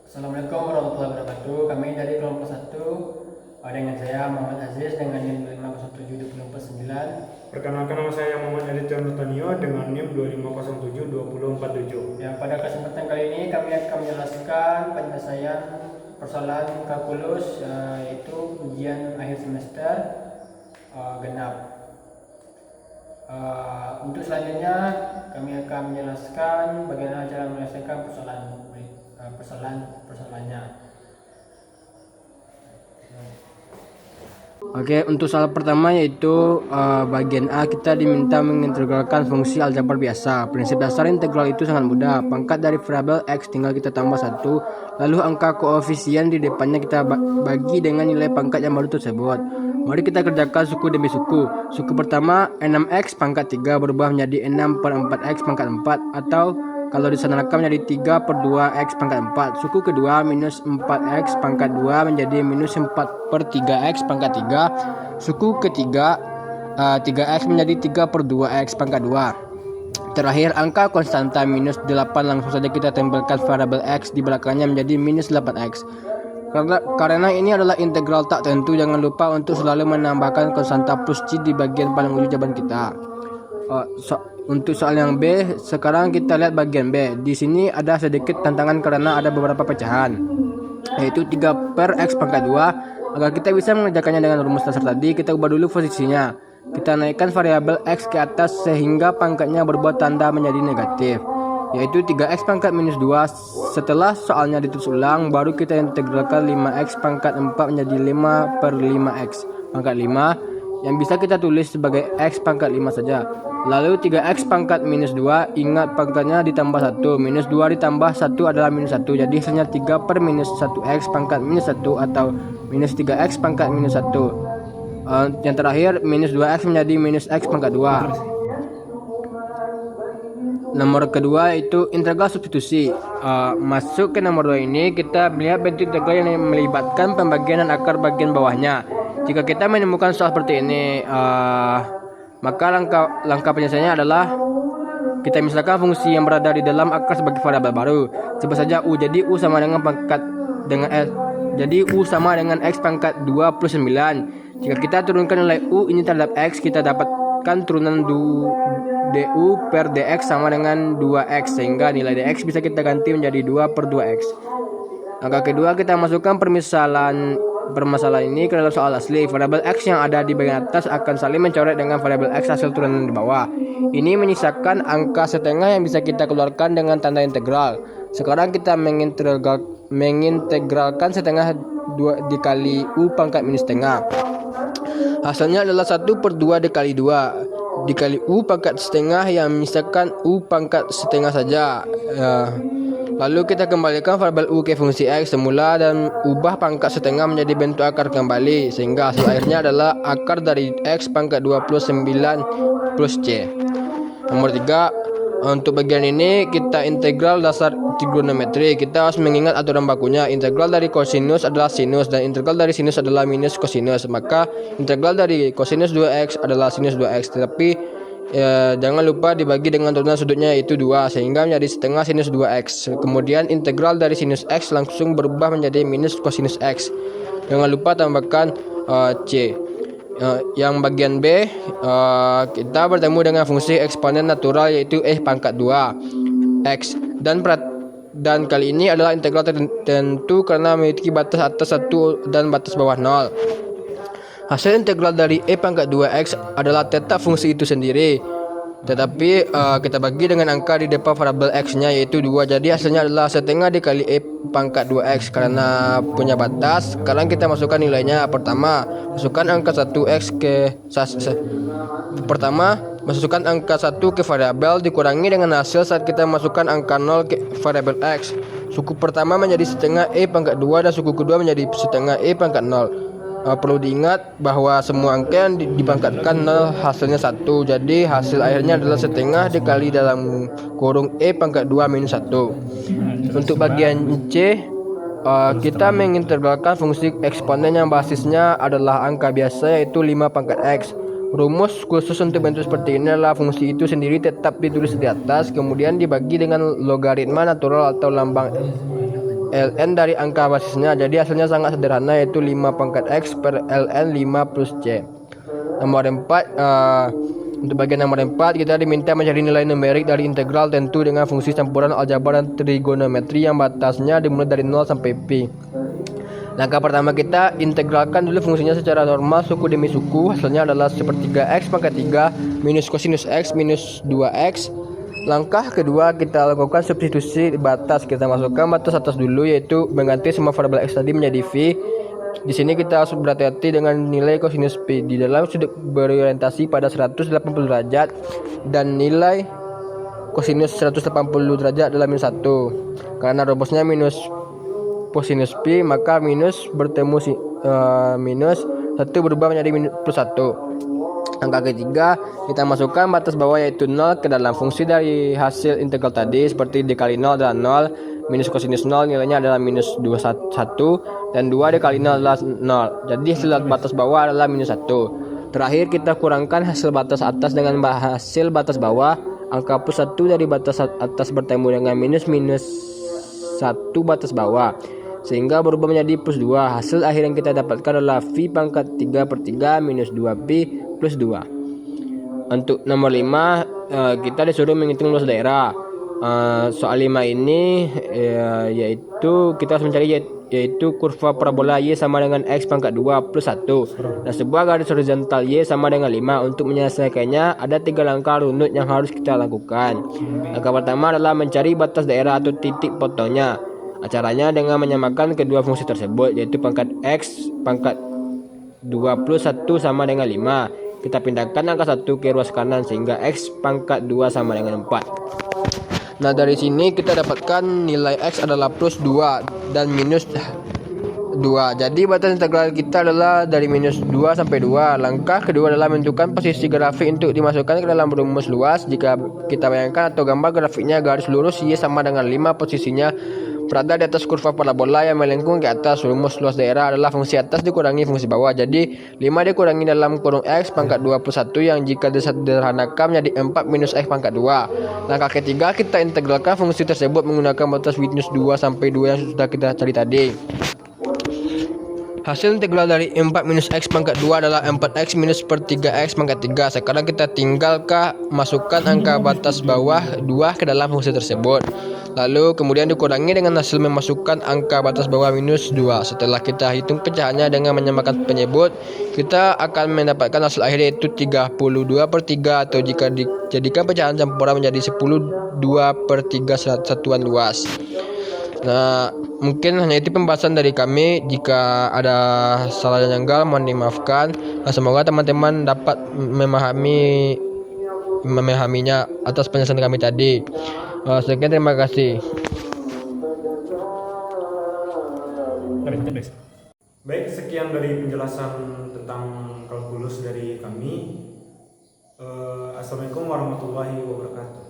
Assalamualaikum warahmatullahi wabarakatuh. Kami dari kelompok 1 dengan saya Muhammad Aziz dengan NIM 25072049. Perkenalkan, nama saya Muhammad Aditya Antonio dengan NIM 25072047. Ya, pada kesempatan kali ini kami akan menjelaskan penyelesaian persoalan kalkulus yaitu ujian akhir semester genap. Untuk selanjutnya kami akan menjelaskan bagaimana cara menyelesaikan persoalannya. Oke, untuk soal pertama yaitu bagian A, kita diminta mengintegralkan fungsi aljabar biasa. Prinsip dasar integral itu sangat mudah. Pangkat dari variabel x tinggal kita tambah 1, lalu angka koefisien di depannya kita bagi dengan nilai pangkat yang baru tersebut. Mari kita kerjakan suku demi suku. Suku pertama 6x pangkat 3 berubah menjadi 6 per 4x pangkat 4, atau kalau disederhanakan menjadi 3 per 2x pangkat 4. Suku kedua minus 4x pangkat 2 menjadi minus 4 per 3x pangkat 3. Suku ketiga 3x menjadi 3 per 2x pangkat 2. Terakhir angka konstanta minus 8, langsung saja kita tempelkan variabel x di belakangnya menjadi minus 8x. Karena ini adalah integral tak tentu, jangan lupa untuk selalu menambahkan konstanta plus c di bagian paling ujung jawaban kita. Untuk soal yang B, sekarang kita lihat bagian B. Di sini ada sedikit tantangan karena ada beberapa pecahan, yaitu 3 per x pangkat 2. Agar kita bisa mengerjakannya dengan rumus dasar tadi, kita ubah dulu posisinya. Kita naikkan variabel x ke atas sehingga pangkatnya berubah tanda menjadi negatif, yaitu 3x pangkat minus 2. Setelah soalnya ditulis ulang, baru kita integralkan 5x pangkat 4 menjadi 5 per 5x pangkat 5, yang bisa kita tulis sebagai x pangkat 5 saja. Lalu 3x pangkat minus 2, ingat pangkatnya ditambah 1, minus 2 ditambah 1 adalah minus 1, jadi hasilnya 3 per minus 1x pangkat minus 1 atau minus 3x pangkat minus 1. Yang terakhir minus 2x menjadi minus x pangkat 2. Nomor kedua itu integral substitusi. Masuk ke nomor 2 ini, kita melihat bentuk integral yang melibatkan pembagian dan akar bagian bawahnya. Jika kita menemukan soal seperti ini, maka langkah penyelesaiannya adalah kita misalkan fungsi yang berada di dalam akar sebagai variabel baru. Sebut saja u, jadi u sama dengan pangkat dengan s. Jadi u sama dengan x pangkat 2 plus 9. Jika kita turunkan nilai u ini terhadap x, kita dapatkan turunan du per dx sama dengan 2x, sehingga nilai dx bisa kita ganti menjadi 2 per 2x. Langkah kedua, kita masukkan permasalahan ini ke dalam soal asli. Variabel x yang ada di bagian atas akan saling mencoret dengan variabel x hasil turunan di bawah. Ini menyisakan angka setengah yang bisa kita keluarkan dengan tanda integral. Sekarang kita mengintegralkan setengah 2 dikali u pangkat minus setengah. Hasilnya adalah 1 per 2 dikali 2 dikali u pangkat setengah, yang menyisakan u pangkat setengah saja. Lalu kita kembalikan variabel u ke fungsi x semula dan ubah pangkat setengah menjadi bentuk akar kembali, sehingga hasil akhirnya adalah akar dari x pangkat 29 plus c. Nomor 3, untuk bagian ini kita integral dasar trigonometri. Kita harus mengingat aturan bakunya. Integral dari kosinus adalah sinus dan integral dari sinus adalah minus kosinus. Maka integral dari kosinus 2x adalah sinus 2x, tetapi jangan lupa dibagi dengan turunan sudutnya yaitu 2, sehingga menjadi setengah sinus 2x. Kemudian integral dari sinus x langsung berubah menjadi minus kosinus x. Jangan lupa tambahkan c. Yang bagian B, kita bertemu dengan fungsi eksponen natural yaitu pangkat 2 x, dan kali ini adalah integral tertentu karena memiliki batas atas 1 dan batas bawah 0. Hasil integral dari pangkat 2x adalah tetap fungsi itu sendiri, tetapi kita bagi dengan angka di depan variabel x-nya yaitu 2. Jadi hasilnya adalah setengah dikali pangkat 2x karena punya batas. Sekarang kita masukkan nilainya. Pertama, masukkan angka 1x masukkan angka 1 ke variabel dikurangi dengan hasil saat kita masukkan angka 0 ke variabel x. Suku pertama menjadi setengah pangkat 2 dan suku kedua menjadi setengah pangkat 0. Perlu diingat bahwa semua angka yang dipangkatkan 0 hasilnya 1. Jadi hasil akhirnya adalah setengah dikali dalam kurung pangkat 2 minus 1. Untuk bagian C, kita mengintegralkan fungsi eksponen yang basisnya adalah angka biasa yaitu 5 pangkat x. Rumus khusus untuk bentuk seperti ini adalah fungsi itu sendiri tetap ditulis di atas, kemudian dibagi dengan logaritma natural atau lambang ln dari angka basisnya. Jadi hasilnya sangat sederhana, yaitu 5 pangkat X per ln 5 plus C. Nomor 4, untuk bagian nomor 4 kita diminta mencari nilai numerik dari integral tentu dengan fungsi campuran aljabar dan trigonometri yang batasnya dimulai dari 0 sampai pi. Langkah pertama kita integralkan dulu fungsinya secara normal suku demi suku. Hasilnya adalah sepertiga X pangkat 3 minus kosinus X minus 2X. Langkah kedua kita lakukan substitusi batas. Kita masukkan batas atas dulu, yaitu mengganti semua variabel X tadi menjadi V. Di sini kita harus berhati-hati dengan nilai kosinus P. Di dalam sudut berorientasi pada 180 derajat dan nilai kosinus 180 derajat adalah minus 1. Karena rumusnya minus kosinus Pi, maka minus bertemu minus 1 berubah menjadi minus plus 1. Angka ketiga kita masukkan batas bawah, yaitu 0 ke dalam fungsi dari hasil integral tadi, seperti dikali 0 adalah 0, minus kosinus 0 nilainya adalah minus 21, dan 2 dikali 0 adalah 0. Jadi hasil batas bawah adalah minus 1. Terakhir kita kurangkan hasil batas atas dengan hasil batas bawah. Angka plus 1 dari batas atas bertemu dengan minus 1 batas bawah, sehingga berubah menjadi plus 2. Hasil akhir yang kita dapatkan adalah V pangkat 3 per 3 minus 2Pi plus 2. Untuk nomor 5, kita disuruh menghitung luas daerah. Soal 5 ini yaitu kita harus mencari yaitu kurva parabola Y sama dengan X pangkat 2 plus 1 dan sebuah garis horizontal Y sama dengan 5. Untuk menyelesaikannya ada 3 langkah runut yang harus kita lakukan. Langkah pertama adalah mencari batas daerah atau titik potongnya. Caranya dengan menyamakan kedua fungsi tersebut, yaitu pangkat X pangkat 2 plus 1 sama dengan 5. Kita pindahkan angka 1 ke ruas kanan sehingga X pangkat 2 sama dengan 4. Nah, dari sini kita dapatkan nilai X adalah plus 2 dan minus 2. Jadi batas integral kita adalah dari minus 2 sampai 2. Langkah kedua adalah menentukan posisi grafik untuk dimasukkan ke dalam rumus luas. Jika kita bayangkan atau gambar grafiknya, garis lurus Y sama dengan 5 posisinya berada di atas kurva parabola yang melengkung ke atas. Rumus luas daerah adalah fungsi atas dikurangi fungsi bawah. Jadi 5 dikurangi dalam kurung X pangkat 2 plus 1 yang jika disederhanakan menjadi 4 minus X pangkat 2. Langkah ketiga kita integralkan fungsi tersebut menggunakan batas minus 2 sampai 2 yang sudah kita cari tadi. Hasil integral dari 4 minus X pangkat 2 adalah 4X minus per 3X pangkat 3. Sekarang kita tinggalkah masukkan angka batas bawah 2 ke dalam fungsi tersebut. Lalu kemudian dikurangi dengan hasil memasukkan angka batas bawah minus 2. Setelah kita hitung pecahannya dengan menyamakan penyebut, kita akan mendapatkan hasil akhir, yaitu 32 per 3, atau jika dijadikan pecahan campuran menjadi 12 per 3 satuan luas. Nah, mungkin hanya itu pembahasan dari kami. Jika ada salah dan janggal mohon dimaafkan. Nah, semoga teman-teman dapat memahaminya atas penjelasan kami tadi. Sekian, terima kasih. Baik, sekian dari penjelasan tentang kalkulus dari kami. Assalamualaikum warahmatullahi wabarakatuh.